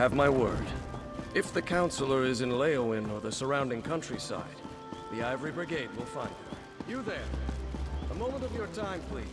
have my word. If the Counselor is in Leowin or the surrounding countryside, the Ivory Brigade will find her. You there! A moment of your time, please.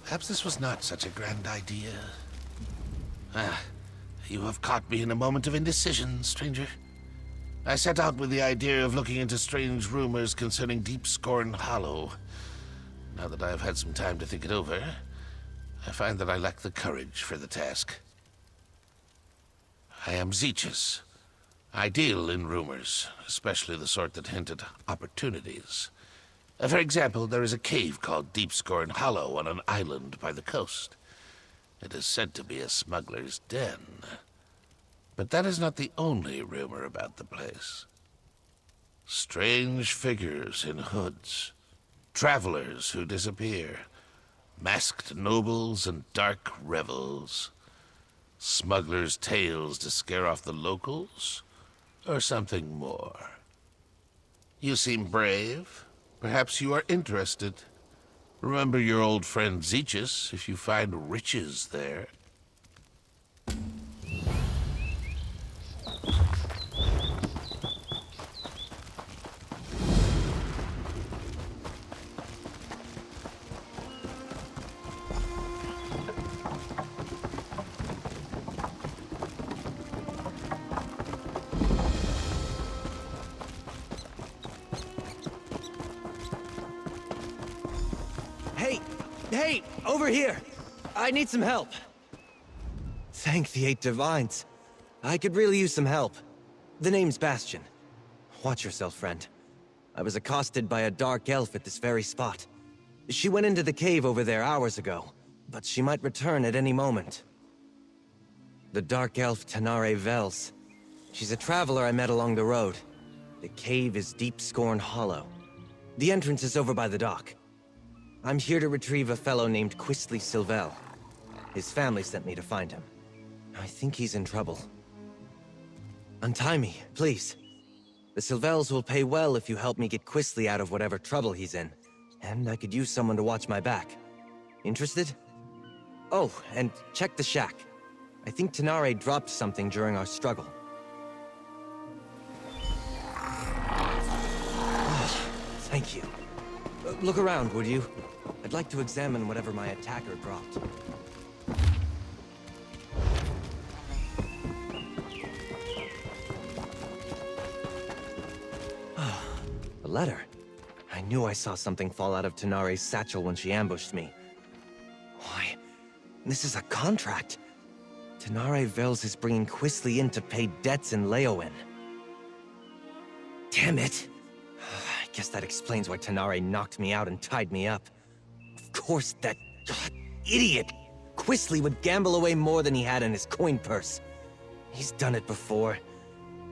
Perhaps this was not such a grand idea. You have caught me in a moment of indecision, stranger. I set out with the idea of looking into strange rumors concerning Deep Scorn Hollow. Now that I have had some time to think it over, I find that I lack the courage for the task. I am Zeechus. I deal in rumors, especially the sort that hint at opportunities. For example, there is a cave called Deep Scorn Hollow on an island by the coast. It is said to be a smuggler's den. But that is not the only rumor about the place. Strange figures in hoods, travelers who disappear, masked nobles and dark rebels. Smugglers' tales to scare off the locals, or something more? You seem brave. Perhaps you are interested. Remember your old friend Zeechus if you find riches there. Hey, over here! I need some help. Thank the 8 Divines. I could really use some help. The name's Bastian. Watch yourself, friend. I was accosted by a dark elf at this very spot. She went into the cave over there hours ago, but she might return at any moment. the dark elf Tanare Vels. She's a traveler I met along the road. The cave is Deep Scorn Hollow. The entrance is over by the dock. I'm here to retrieve a fellow named Quistley Silvel. His family sent me to find him. I think he's in trouble. Untie me, please. The Silvels will pay well if you help me get Quistley out of whatever trouble he's in. And I could use someone to watch my back. Interested? Oh, and check the shack. I think Tanare dropped something during our struggle. Oh, thank you. Look around, would you? I'd like to examine whatever my attacker dropped. A letter. I knew I saw something fall out of Tanare's satchel when she ambushed me. Why, this is a contract. Tanare Vels is bringing Quistley in to pay debts in Leowen. Damn it! I guess that explains why Tanare knocked me out and tied me up. Of course that idiot Quistley would gamble away more than he had in his coin purse. He's done it before.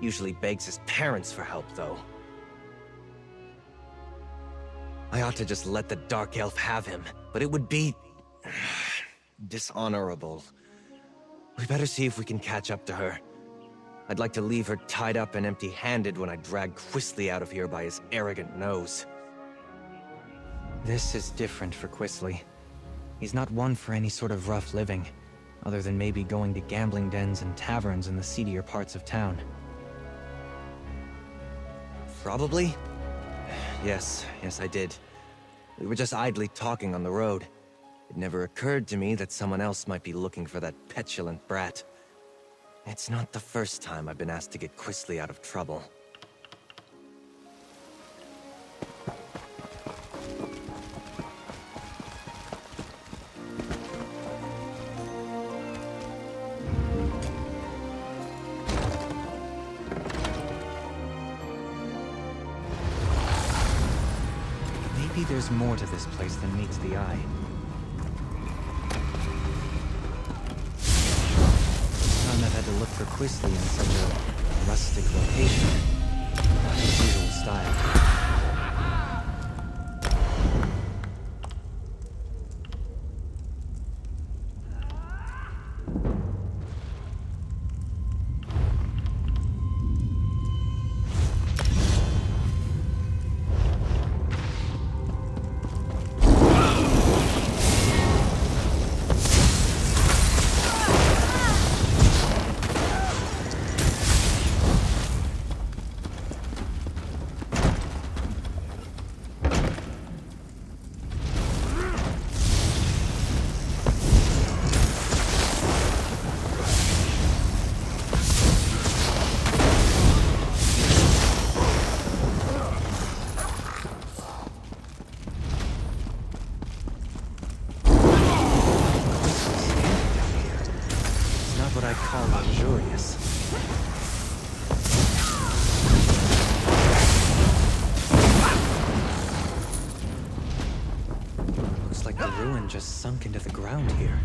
Usually begs his parents for help, though. I ought to just let the Dark Elf have him, but it would be dishonorable. We better see if we can catch up to her. I'd like to leave her tied up and empty-handed when I drag Quistley out of here by his arrogant nose. This is different for Quistley. He's not one for any sort of rough living, other than maybe going to gambling dens and taverns in the seedier parts of town. Probably? Yes, I did. We were just idly talking on the road. It never occurred to me that someone else might be looking for that petulant brat. It's not the first time I've been asked to get Quistley out of trouble. Maybe there's more to this place than meets the eye. I've had to look for Quistley in such a rustic location. Not his usual style. Luxurious. Looks like the ruin just sunk into the ground here.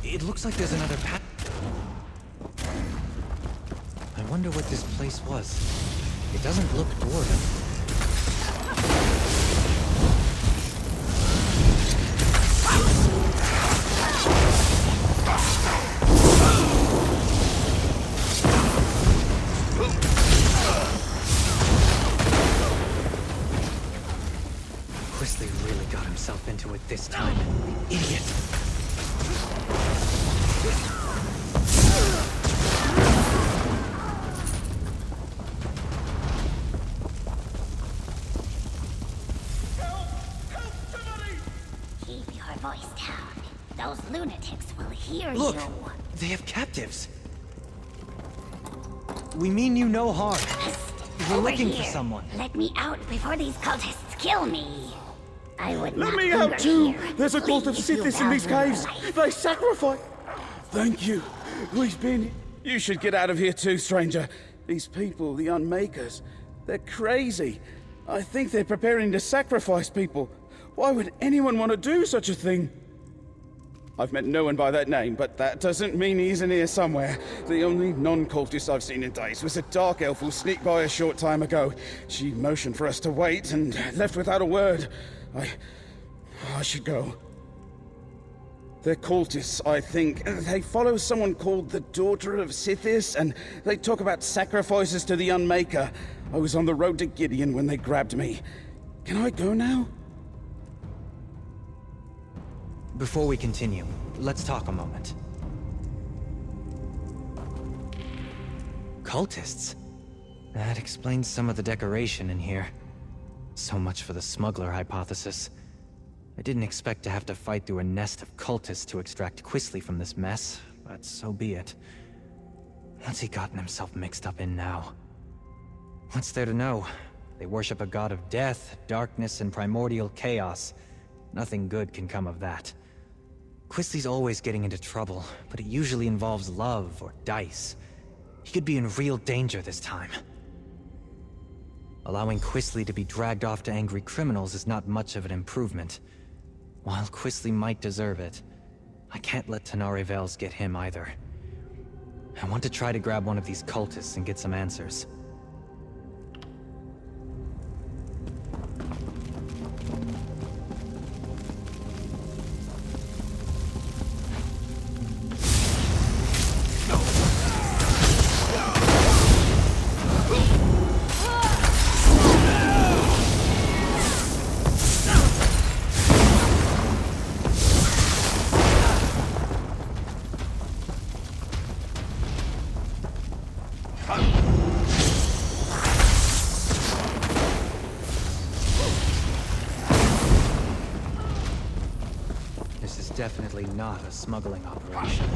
It looks like there's another path. I wonder what this place was. It doesn't look dwarven. Quistley really got himself into it this time. Idiot. Keep your voice down. Those lunatics will hear Look! you. They have captives. We mean you no harm. Psst, We're over looking here. for someone. Let me out before these cultists kill me. I would Let not me linger out too! here There's a cult of if you Sithis in these value caves! life. They sacrifice! Thank you. We've been... You should get out of here too, stranger. These people, the Unmakers, they're crazy. I think they're preparing to sacrifice people. Why would anyone want to do such a thing? I've met no one by that name, but that doesn't mean he isn't here somewhere. The only non-cultist I've seen in days was a dark elf who sneaked by a short time ago. She motioned for us to wait and left without a word. I should go. They're cultists, I think. They follow someone called the Daughter of Sithis, and they talk about sacrifices to the Unmaker. I was on the road to Gideon when they grabbed me. Can I go now? Before we continue, let's talk a moment. Cultists? That explains some of the decoration in here. So much for the smuggler hypothesis. I didn't expect to have to fight through a nest of cultists to extract Quisley from this mess, but so be it. What's he gotten himself mixed up in now? What's there to know? They worship a god of death, darkness, and primordial chaos. Nothing good can come of that. Quisley's always getting into trouble, but it usually involves love or dice. He could be in real danger this time. Allowing Quisley to be dragged off to angry criminals is not much of an improvement. While Quisley might deserve it, I can't let Tenari Vales get him either. I want to try to grab one of these cultists and get some answers. This is definitely not a smuggling operation.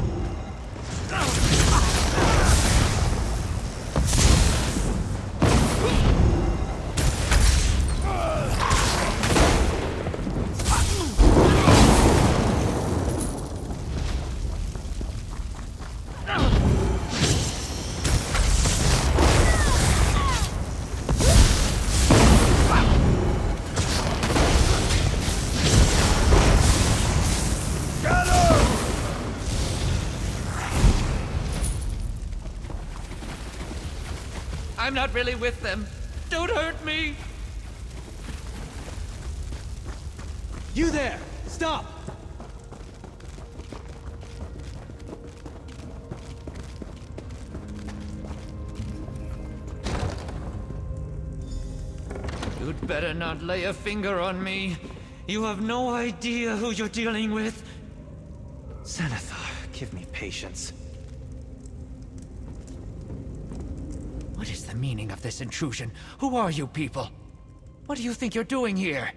I'm not really with them. Don't hurt me! You there! Stop! You'd better not lay a finger on me. You have no idea who you're dealing with. Xanathar, give me patience. What is the meaning of this intrusion? Who are you people? What do you think you're doing here?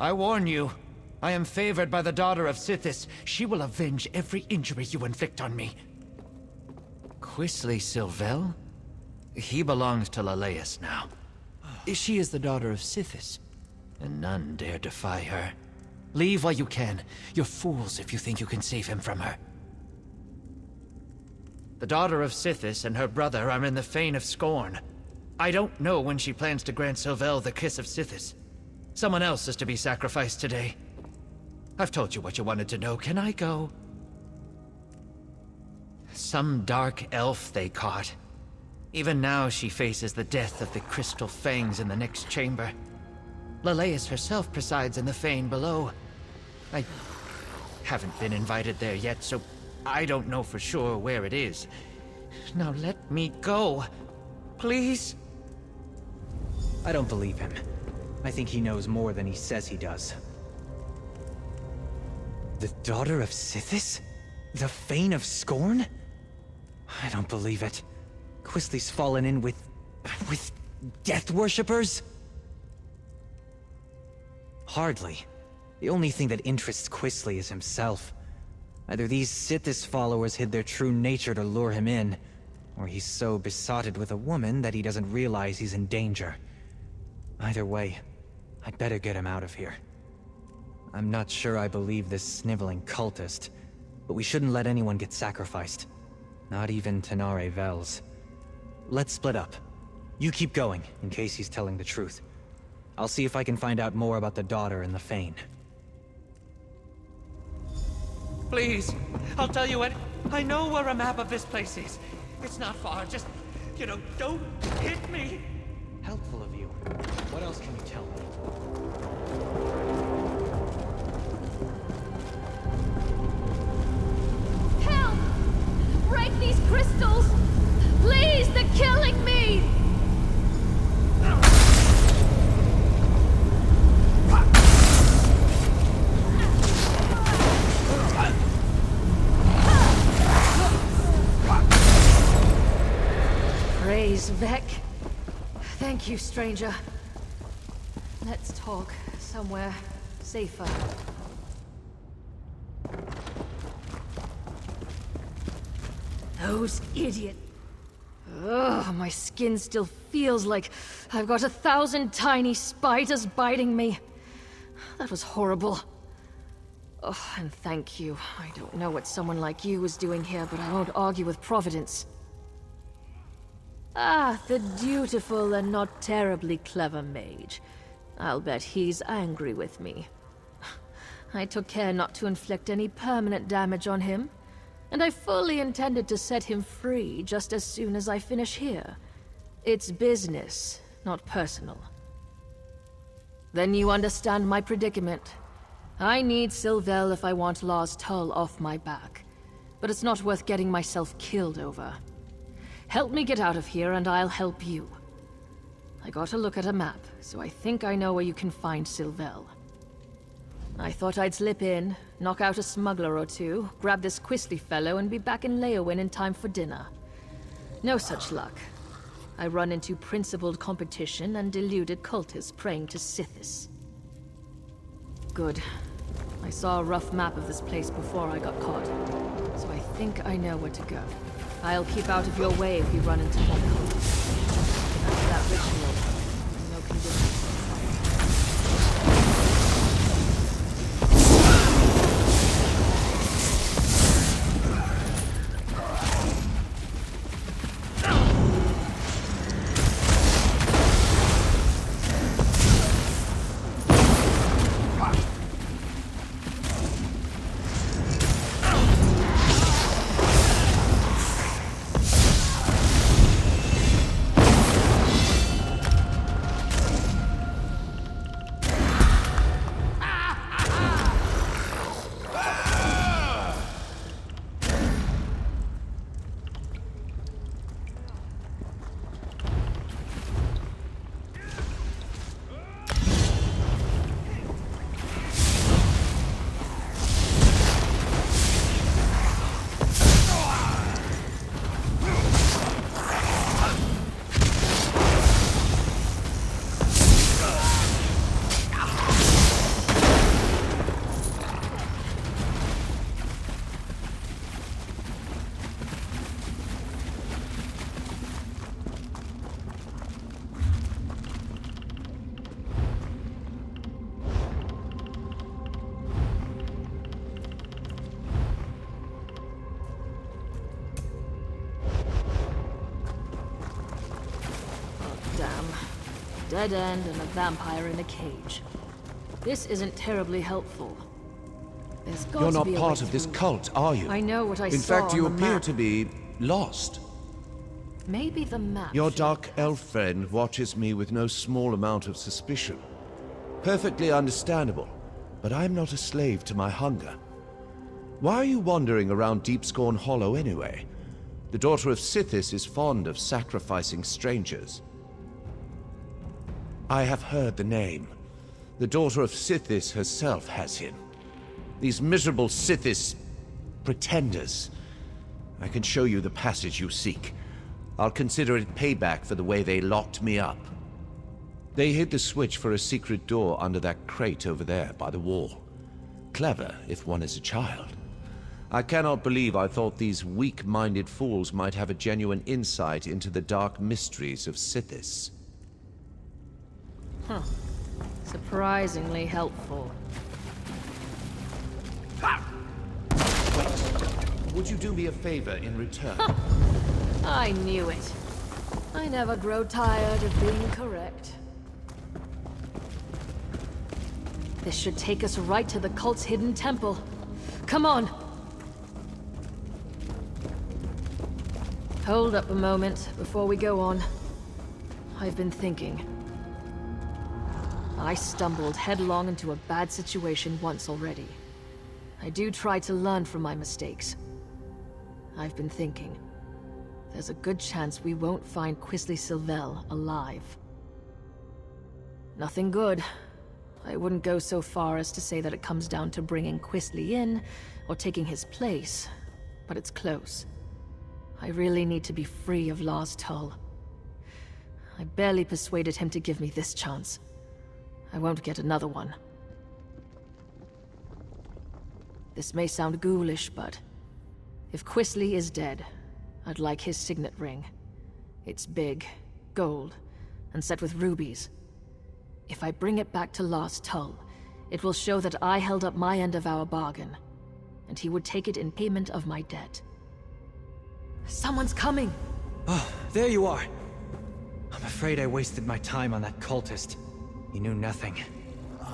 I warn you, I am favored by the Daughter of Sithis. She will avenge every injury you inflict on me. Quisley Sylvel? He belongs to Leleus now. She is the Daughter of Sithis, and none dare defy her. Leave while you can. You're fools if you think you can save him from her. The Daughter of Sithis and her brother are in the Fane of Scorn. I don't know when she plans to grant Sylvel the Kiss of Sithis. Someone else is to be sacrificed today. I've told you what you wanted to know. Can I go? Some dark elf they caught. Even now she faces the death of the Crystal Fangs in the next chamber. Leleus herself presides in the Fane below. I haven't been invited there yet, so I don't know for sure where it is. Now let me go. Please? I don't believe him. I think he knows more than he says he does. The Daughter of Sithis? The Fane of Scorn? I don't believe it. Quisley's fallen in with death worshippers? Hardly. The only thing that interests Quisley is himself. Either these Sithis followers hid their true nature to lure him in, or he's so besotted with a woman that he doesn't realize he's in danger. Either way, I'd better get him out of here. I'm not sure I believe this sniveling cultist, but we shouldn't let anyone get sacrificed. Not even Tenare Vels. Let's split up. You keep going, in case he's telling the truth. I'll see if I can find out more about the daughter and the Fane. Please, I'll tell you what. I know where a map of this place is. It's not far. Just, don't hit me. Helpful of you. What else can you tell me? Help! Break these crystals! Please, they're killing me! Praise Vec. Thank you, stranger. Let's talk somewhere safer. Those idiots. Ugh, my skin still feels like I've got 1,000 tiny spiders biting me. That was horrible. Oh, and thank you. I don't know what someone like you was doing here, but I won't argue with Providence. Ah, the dutiful and not terribly clever mage. I'll bet he's angry with me. I took care not to inflict any permanent damage on him, and I fully intended to set him free just as soon as I finish here. It's business, not personal. Then you understand my predicament. I need Sylvel if I want Law's toll off my back, but it's not worth getting myself killed over. Help me get out of here and I'll help you. I got a look at a map, so I think I know where you can find Sylvel. I thought I'd slip in, knock out a smuggler or two, grab this Quisly fellow and be back in Leowin in time for dinner. No such luck. I run into principled competition and deluded cultists praying to Sithis. Good. I saw a rough map of this place before I got caught, so I think I know where to go. I'll keep out of your way if you run into more cultists. After that ritual, no conditions. Dead end and a vampire in a cage. This isn't terribly helpful. There's got You're to not be a part way of this through. cult, are you? I know what I In saw fact, you on the appear map. to be lost. Maybe the map. Your should- dark elf friend watches me with no small amount of suspicion. Perfectly understandable, but I'm not a slave to my hunger. Why are you wandering around Deepscorn Hollow anyway? The daughter of Sithis is fond of sacrificing strangers. I have heard the name. The daughter of Sithis herself has him. These miserable Sithis pretenders. I can show you the passage you seek. I'll consider it payback for the way they locked me up. They hid the switch for a secret door under that crate over there by the wall. Clever, if one is a child. I cannot believe I thought these weak-minded fools might have a genuine insight into the dark mysteries of Sithis. Surprisingly helpful. Would you do me a favor in return? I knew it. I never grow tired of being correct. This should take us right to the cult's hidden temple. Come on! Hold up a moment before we go on. I've been thinking. I stumbled headlong into a bad situation once already. I do try to learn from my mistakes. I've been thinking. There's a good chance we won't find Quisley Sylvel alive. Nothing good. I wouldn't go so far as to say that it comes down to bringing Quisley in, or taking his place, but it's close. I really need to be free of Lars Tull. I barely persuaded him to give me this chance. I won't get another one. This may sound ghoulish, but if Quisley is dead, I'd like his signet ring. It's big, gold, and set with rubies. If I bring it back to Lars Tull, it will show that I held up my end of our bargain, and he would take it in payment of my debt. Someone's coming! Oh, there you are. I'm afraid I wasted my time on that cultist. He knew nothing.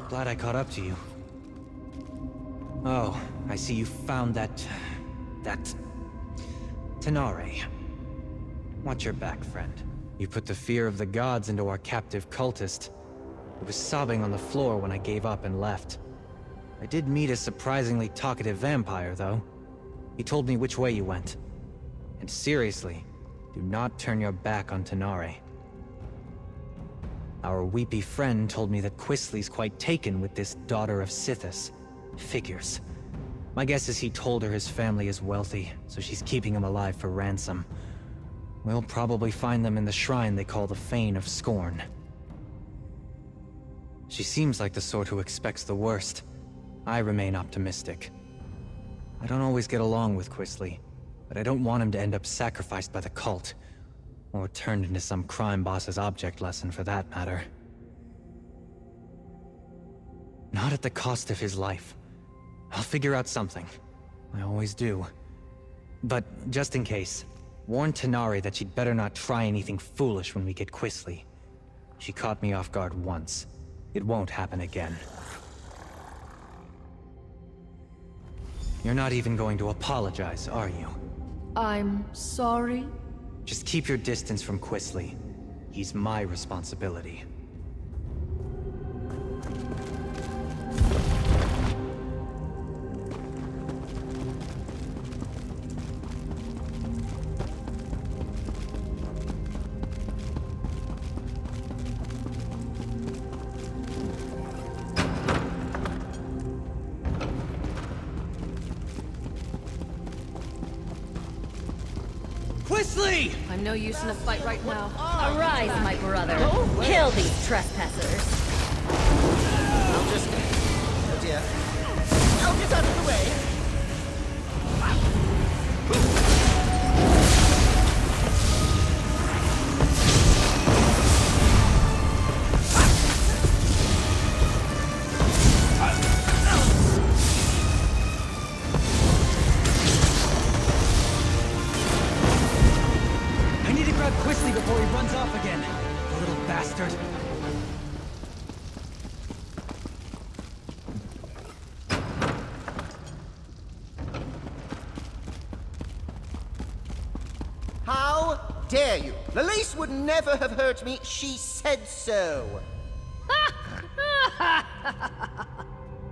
Glad I caught up to you. Oh, I see you found that Tenare. Watch your back, friend. You put the fear of the gods into our captive cultist. He was sobbing on the floor when I gave up and left. I did meet a surprisingly talkative vampire, though. He told me which way you went. And seriously, do not turn your back on Tenare. Our weepy friend told me that Quisley's quite taken with this daughter of Sithis. Figures. My guess is he told her his family is wealthy, so she's keeping him alive for ransom. We'll probably find them in the shrine they call the Fane of Scorn. She seems like the sort who expects the worst. I remain optimistic. I don't always get along with Quisley, but I don't want him to end up sacrificed by the cult. Or turned into some crime boss's object lesson, for that matter. Not at the cost of his life. I'll figure out something. I always do. But just in case, warn Tenare that she'd better not try anything foolish when we get Quisley. She caught me off guard once. It won't happen again. You're not even going to apologize, are you? I'm sorry? Just keep your distance from Quisley. He's my responsibility. Quisley! I'm no use in a fight right now. Arise, my brother. Kill these trespassers. I'll just... Oh dear. I'll get out of the way. I need to grab Quisley before he runs off again. Little bastard. How dare you? Lalise would never have hurt me. She said so.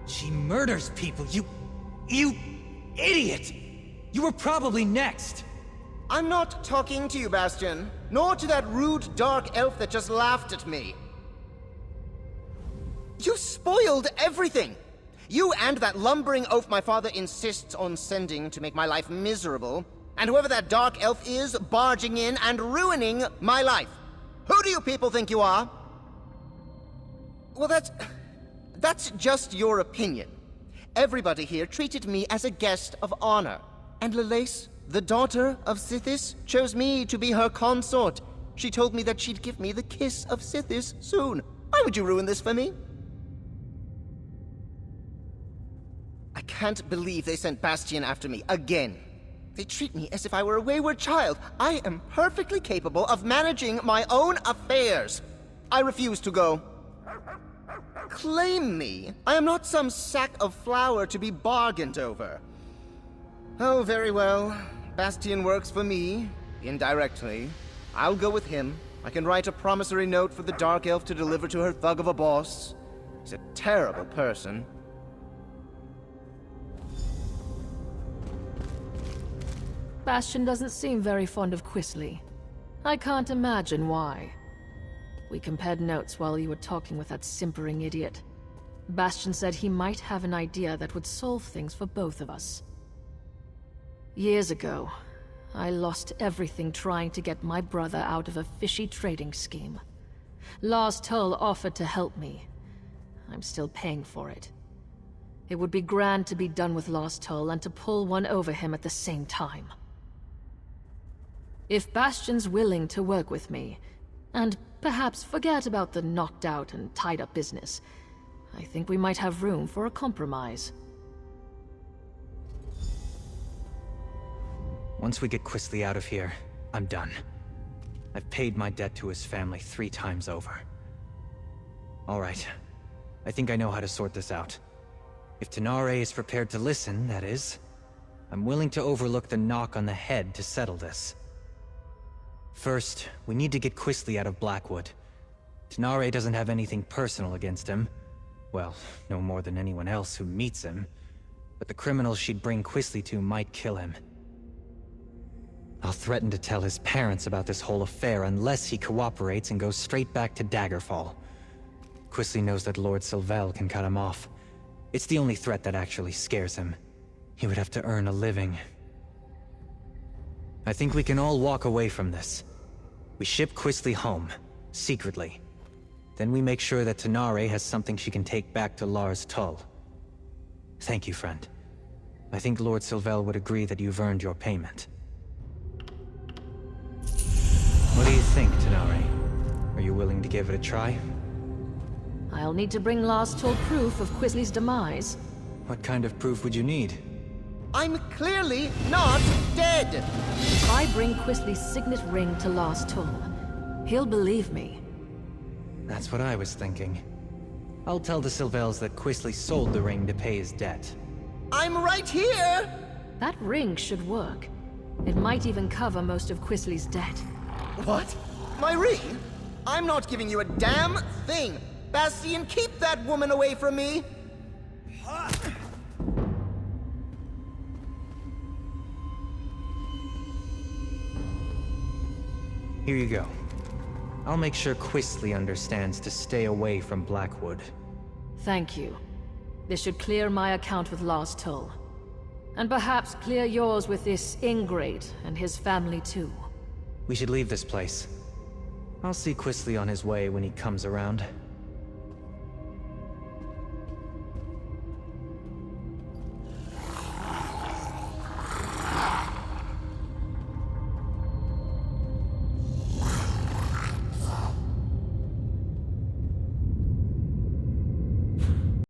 She murders people, you idiot! You were probably next. I'm not talking to you, Bastian. Nor to that rude dark elf that just laughed at me. You spoiled everything! You and that lumbering oaf my father insists on sending to make my life miserable, and whoever that dark elf is, barging in and ruining my life. Who do you people think you are? Well, that's just your opinion. Everybody here treated me as a guest of honor. And Lalise, the daughter of Sithis, chose me to be her consort. She told me that she'd give me the kiss of Sithis soon. Why would you ruin this for me? I can't believe they sent Bastian after me again. They treat me as if I were a wayward child. I am perfectly capable of managing my own affairs. I refuse to go. Claim me. I am not some sack of flour to be bargained over. Oh, very well. Bastian works for me, indirectly. I'll go with him. I can write a promissory note for the Dark Elf to deliver to her thug of a boss. He's a terrible person. Bastian doesn't seem very fond of Quisley. I can't imagine why. We compared notes while you were talking with that simpering idiot. Bastian said he might have an idea that would solve things for both of us. Years ago, I lost everything trying to get my brother out of a fishy trading scheme. Lars Tull offered to help me. I'm still paying for it. It would be grand to be done with Lars Tull and to pull one over him at the same time. If Bastian's willing to work with me, and perhaps forget about the knocked out and tied up business, I think we might have room for a compromise. Once we get Quisley out of here, I'm done. I've paid my debt to his family 3 times over. All right. I think I know how to sort this out. If Tenare is prepared to listen, that is, I'm willing to overlook the knock on the head to settle this. First, we need to get Quisley out of Blackwood. Tenare doesn't have anything personal against him. Well, no more than anyone else who meets him. But the criminals she'd bring Quisley to might kill him. I'll threaten to tell his parents about this whole affair unless he cooperates and goes straight back to Daggerfall. Quisley knows that Lord Sylvel can cut him off. It's the only threat that actually scares him. He would have to earn a living. I think we can all walk away from this. We ship Quisley home, secretly. Then we make sure that Tenare has something she can take back to Lars Tull. Thank you, friend. I think Lord Sylvel would agree that you've earned your payment. What do you think, Tenare? Are you willing to give it a try? I'll need to bring Lars Tull proof of Quisley's demise. What kind of proof would you need? I'm clearly not dead! If I bring Quisley's signet ring to Lars Tull, he'll believe me. That's what I was thinking. I'll tell the Sylvels that Quisley sold the ring to pay his debt. I'm right here! That ring should work. It might even cover most of Quisley's debt. What? My ring? I'm not giving you a damn thing! Bastian, keep that woman away from me! Here you go. I'll make sure Quisley understands to stay away from Blackwood. Thank you. This should clear my account with Lars Tull. And perhaps clear yours with this ingrate and his family too. We should leave this place. I'll see Quisley on his way when he comes around.